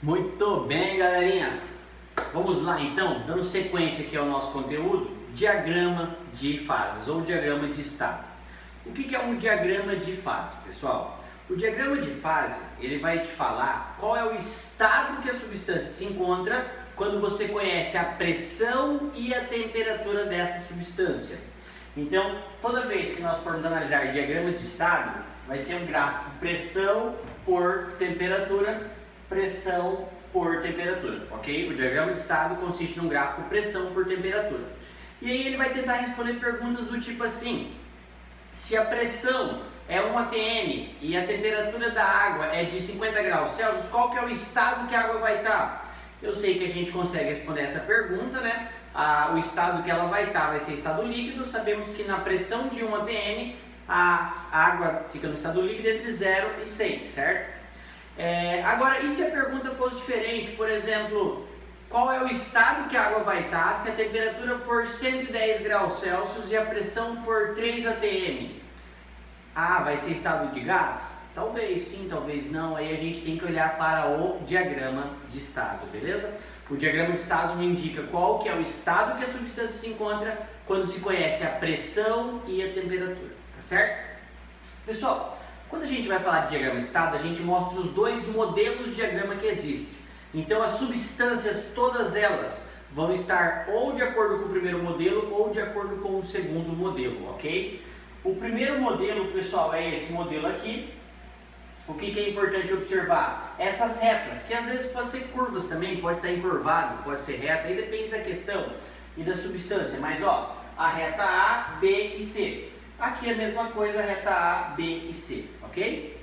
Muito bem, galerinha. Vamos lá então, dando sequência aqui ao nosso conteúdo, diagrama de fases ou diagrama de estado. O que é um diagrama de fase, pessoal? O diagrama de fase, ele vai te falar qual é o estado que a substância se encontra quando você conhece a pressão e a temperatura dessa substância. Então, toda vez que nós formos analisar diagrama de estado, vai ser um gráfico pressão por temperatura, pressão por temperatura, ok? O diagrama de estado consiste num gráfico pressão por temperatura. E aí ele vai tentar responder perguntas do tipo assim: se a pressão é 1 atm e a temperatura da água é de 50 graus Celsius, qual que é o estado que a água vai estar? Eu sei que a gente consegue responder essa pergunta, né? O estado que ela vai estar vai ser estado líquido. Sabemos que na pressão de 1 atm a água fica no estado líquido entre 0 e 100, certo? Agora, e se a pergunta fosse diferente? Por exemplo, qual é o estado que a água vai estar se a temperatura for 110 graus Celsius e a pressão for 3 atm? Vai ser estado de gás? Talvez sim, talvez não. Aí a gente tem que olhar para o diagrama de estado, beleza? O diagrama de estado me indica qual que é o estado que a substância se encontra quando se conhece a pressão e a temperatura, tá certo? Pessoal, quando a gente vai falar de diagrama de estado, a gente mostra os dois modelos de diagrama que existem. Então as substâncias, todas elas, vão estar ou de acordo com o primeiro modelo ou de acordo com o segundo modelo, ok? O primeiro modelo, pessoal, é esse modelo aqui. O que é importante observar? Essas retas, que às vezes podem ser curvas também, pode estar encurvado, pode ser reta, aí depende da questão e da substância. Mas ó, a reta A, B e C. Aqui é a mesma coisa, a reta A, B e C, ok?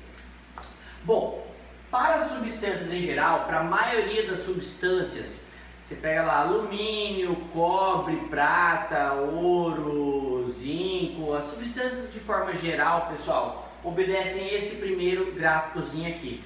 Bom, para as substâncias em geral, para a maioria das substâncias, você pega lá alumínio, cobre, prata, ouro, zinco, as substâncias de forma geral, pessoal, obedecem esse primeiro gráficozinho aqui.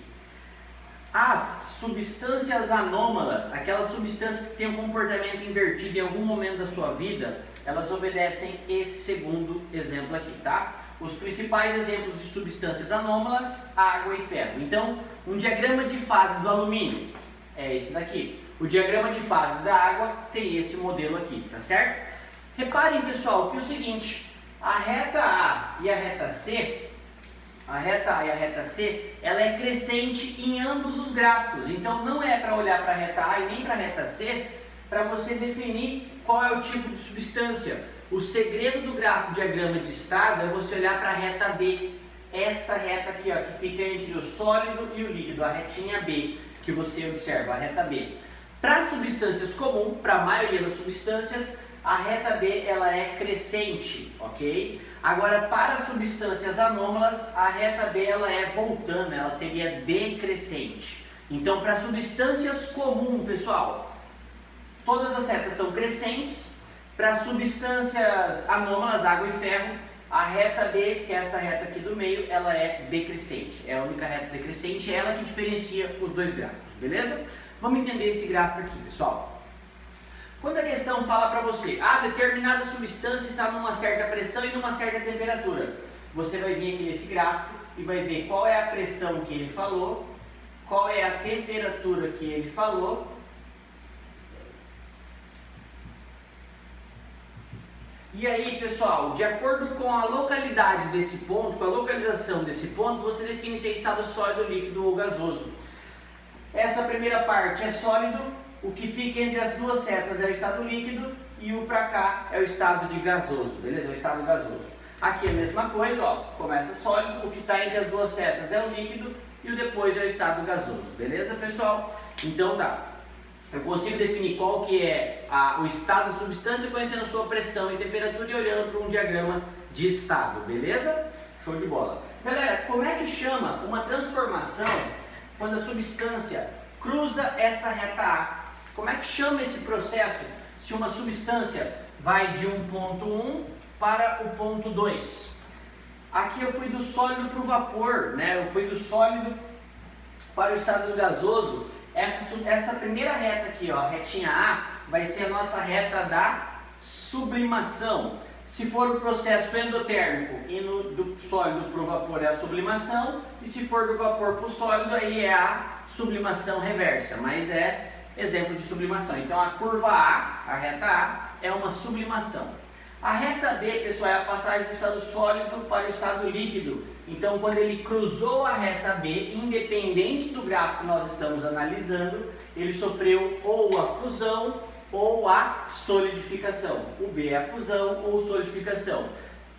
As substâncias anômalas, aquelas substâncias que têm um comportamento invertido em algum momento da sua vida, elas obedecem esse segundo exemplo aqui, tá? Os principais exemplos de substâncias anômalas, água e ferro. Então, um diagrama de fases do alumínio é esse daqui. O diagrama de fases da água tem esse modelo aqui, tá certo? Reparem, pessoal, que é o seguinte, a reta A e a reta C, ela é crescente em ambos os gráficos. Então, não é para olhar para a reta A e nem para a reta C para você definir qual é o tipo de substância. O segredo do gráfico diagrama de estado é você olhar para a reta B. Esta reta aqui, ó, que fica entre o sólido e o líquido, a retinha B, que você observa, a reta B. Para substâncias comuns, para a maioria das substâncias, a reta B ela é crescente, ok? Agora, para substâncias anômalas, a reta B ela é voltando, ela seria decrescente. Então, para substâncias comuns, pessoal, todas as retas são crescentes. Para substâncias anômalas, água e ferro, a reta B, que é essa reta aqui do meio, ela é decrescente. É a única reta decrescente, é ela que diferencia os dois gráficos, beleza? Vamos entender esse gráfico aqui, pessoal. Quando a questão fala para você, determinada substância está numa certa pressão e numa certa temperatura, você vai vir aqui nesse gráfico e vai ver qual é a pressão que ele falou, qual é a temperatura que ele falou, e aí, pessoal, de acordo com a localidade desse ponto, com a localização desse ponto, você define se é estado sólido, líquido ou gasoso. Essa primeira parte é sólido, o que fica entre as duas setas é o estado líquido e o para cá é o estado de gasoso, beleza? É o estado gasoso. Aqui é a mesma coisa, ó, começa sólido, o que está entre as duas setas é o líquido e o depois é o estado gasoso, beleza, pessoal? Então tá. Eu consigo definir qual que é o estado da substância conhecendo a sua pressão e temperatura e olhando para um diagrama de estado, beleza? Show de bola. Galera, como é que chama uma transformação quando a substância cruza essa reta A? Como é que chama esse processo se uma substância vai de um ponto 1 para o ponto 2? Aqui eu fui do sólido para o vapor, né? Eu fui do sólido para o estado gasoso. Essa primeira reta aqui, ó, a retinha A, vai ser a nossa reta da sublimação. Se for o processo endotérmico, indo do sólido para o vapor é a sublimação, e se for do vapor para o sólido, aí é a sublimação reversa, mas é exemplo de sublimação. Então a curva A, a reta A, é uma sublimação. A reta B, pessoal, é a passagem do estado sólido para o estado líquido. Então, quando ele cruzou a reta B, independente do gráfico que nós estamos analisando, ele sofreu ou a fusão ou a solidificação. O B é a fusão ou solidificação.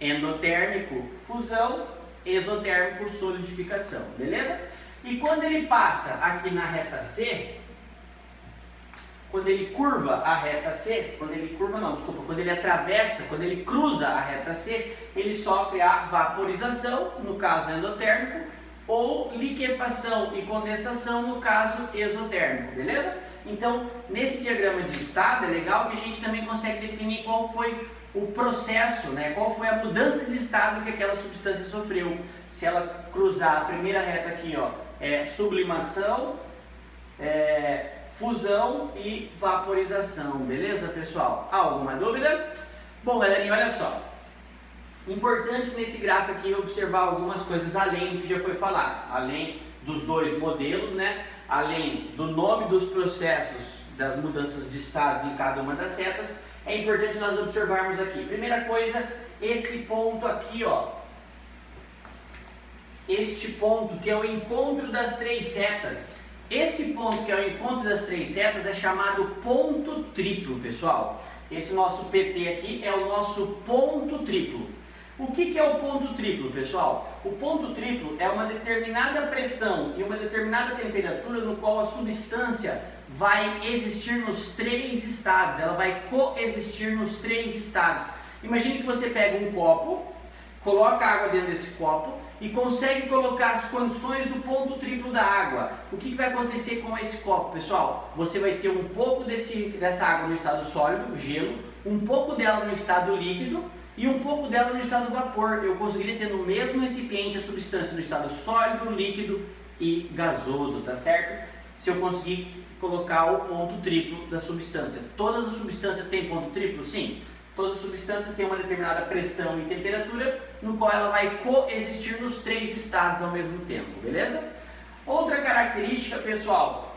Endotérmico, fusão, exotérmico, solidificação, beleza? E quando ele passa aqui na reta C, quando ele curva a reta C, quando ele atravessa, quando ele cruza a reta C, ele sofre a vaporização, no caso endotérmico, ou liquefação e condensação, no caso exotérmico, beleza? Então, nesse diagrama de estado, é legal que a gente também consegue definir qual foi o processo, né? Qual foi a mudança de estado que aquela substância sofreu. Se ela cruzar a primeira reta aqui, ó, é sublimação, fusão e vaporização, beleza, pessoal? Alguma dúvida? Bom, galerinha, olha só. Importante nesse gráfico aqui observar algumas coisas além do que já foi falado, além dos dois modelos, né? Além do nome dos processos, das mudanças de estados em cada uma das setas, é importante nós observarmos aqui. Primeira coisa, esse ponto aqui, ó. Este ponto que é o encontro das três setas. Esse ponto que é o encontro das três setas é chamado ponto triplo, pessoal. Esse nosso PT aqui é o nosso ponto triplo. O que é o ponto triplo, pessoal? O ponto triplo é uma determinada pressão e uma determinada temperatura no qual a substância vai existir nos três estados. Ela vai coexistir nos três estados. Imagine que você pega um copo, coloca água dentro desse copo e consegue colocar as condições do ponto triplo da água. O que vai acontecer com esse copo, pessoal? Você vai ter um pouco dessa água no estado sólido, gelo, um pouco dela no estado líquido e um pouco dela no estado vapor. Eu conseguiria ter no mesmo recipiente a substância no estado sólido, líquido e gasoso, tá certo? Se eu conseguir colocar o ponto triplo da substância. Todas as substâncias têm ponto triplo? Sim. Todas as substâncias têm uma determinada pressão e temperatura, no qual ela vai coexistir nos três estados ao mesmo tempo, beleza? Outra característica, pessoal,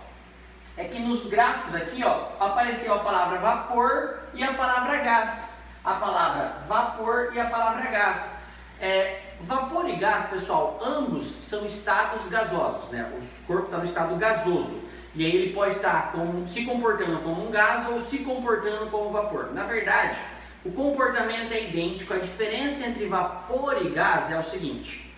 é que nos gráficos aqui, ó, apareceu a palavra vapor e a palavra gás. A palavra vapor e a palavra gás. Vapor e gás, pessoal, ambos são estados gasosos, né? O corpo está no estado gasoso. E aí ele pode estar se comportando como um gás ou se comportando como vapor. Na verdade, o comportamento é idêntico. A diferença entre vapor e gás é o seguinte.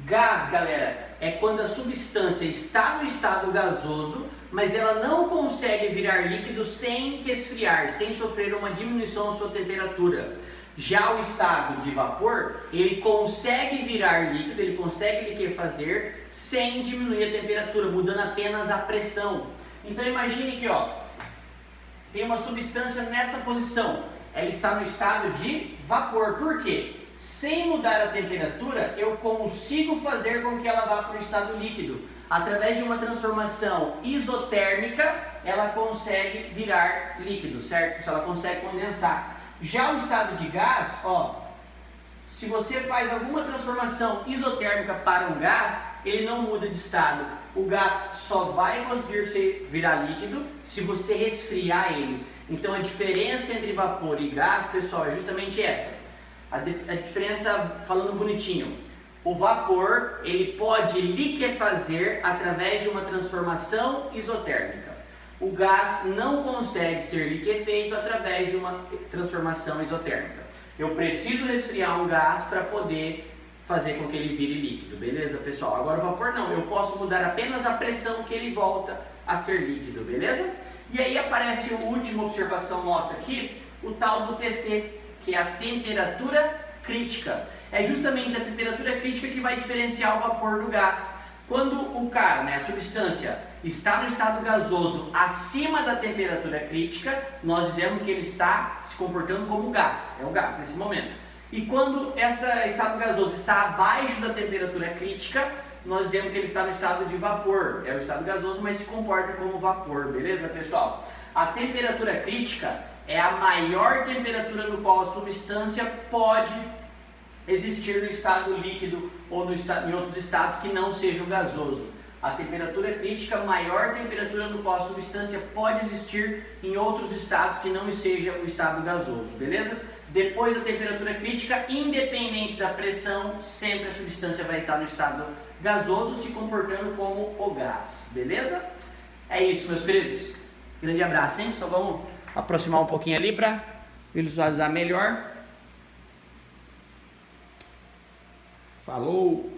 Gás, galera, é quando a substância está no estado gasoso, mas ela não consegue virar líquido sem resfriar, sem sofrer uma diminuição da sua temperatura. Já o estado de vapor, ele consegue virar líquido, ele consegue liquefazer sem diminuir a temperatura, mudando apenas a pressão. Então imagine que, ó, tem uma substância nessa posição, ela está no estado de vapor. Por quê? Sem mudar a temperatura, eu consigo fazer com que ela vá para o estado líquido. Através de uma transformação isotérmica, ela consegue virar líquido, certo? Ela consegue condensar. Já o estado de gás, ó, se você faz alguma transformação isotérmica para um gás, ele não muda de estado. O gás só vai conseguir virar líquido se você resfriar ele. Então a diferença entre vapor e gás, pessoal, é justamente essa. A diferença, falando bonitinho, o vapor ele pode liquefazer através de uma transformação isotérmica. O gás não consegue ser liquefeito através de uma transformação isotérmica. Eu preciso resfriar um gás para poder fazer com que ele vire líquido, beleza, pessoal? Agora o vapor não, eu posso mudar apenas a pressão que ele volta a ser líquido, beleza? E aí aparece a última observação nossa aqui, o tal do TC, que é a temperatura crítica. É justamente a temperatura crítica que vai diferenciar o vapor do gás. Quando o cara, né, a substância, está no estado gasoso acima da temperatura crítica, nós dizemos que ele está se comportando como gás, é o gás nesse momento. E quando esse estado gasoso está abaixo da temperatura crítica, nós dizemos que ele está no estado de vapor, é o estado gasoso, mas se comporta como vapor, beleza, pessoal? A temperatura crítica é a maior temperatura no qual a substância pode existir no estado líquido ou em outros estados que não seja o gasoso. A temperatura crítica, maior temperatura no qual a substância pode existir em outros estados que não seja o estado gasoso, beleza? Depois da temperatura crítica, independente da pressão, sempre a substância vai estar no estado gasoso, se comportando como o gás, beleza? É isso, meus queridos. Grande abraço, hein? Só vamos aproximar um pouquinho ali para visualizar melhor. Falou!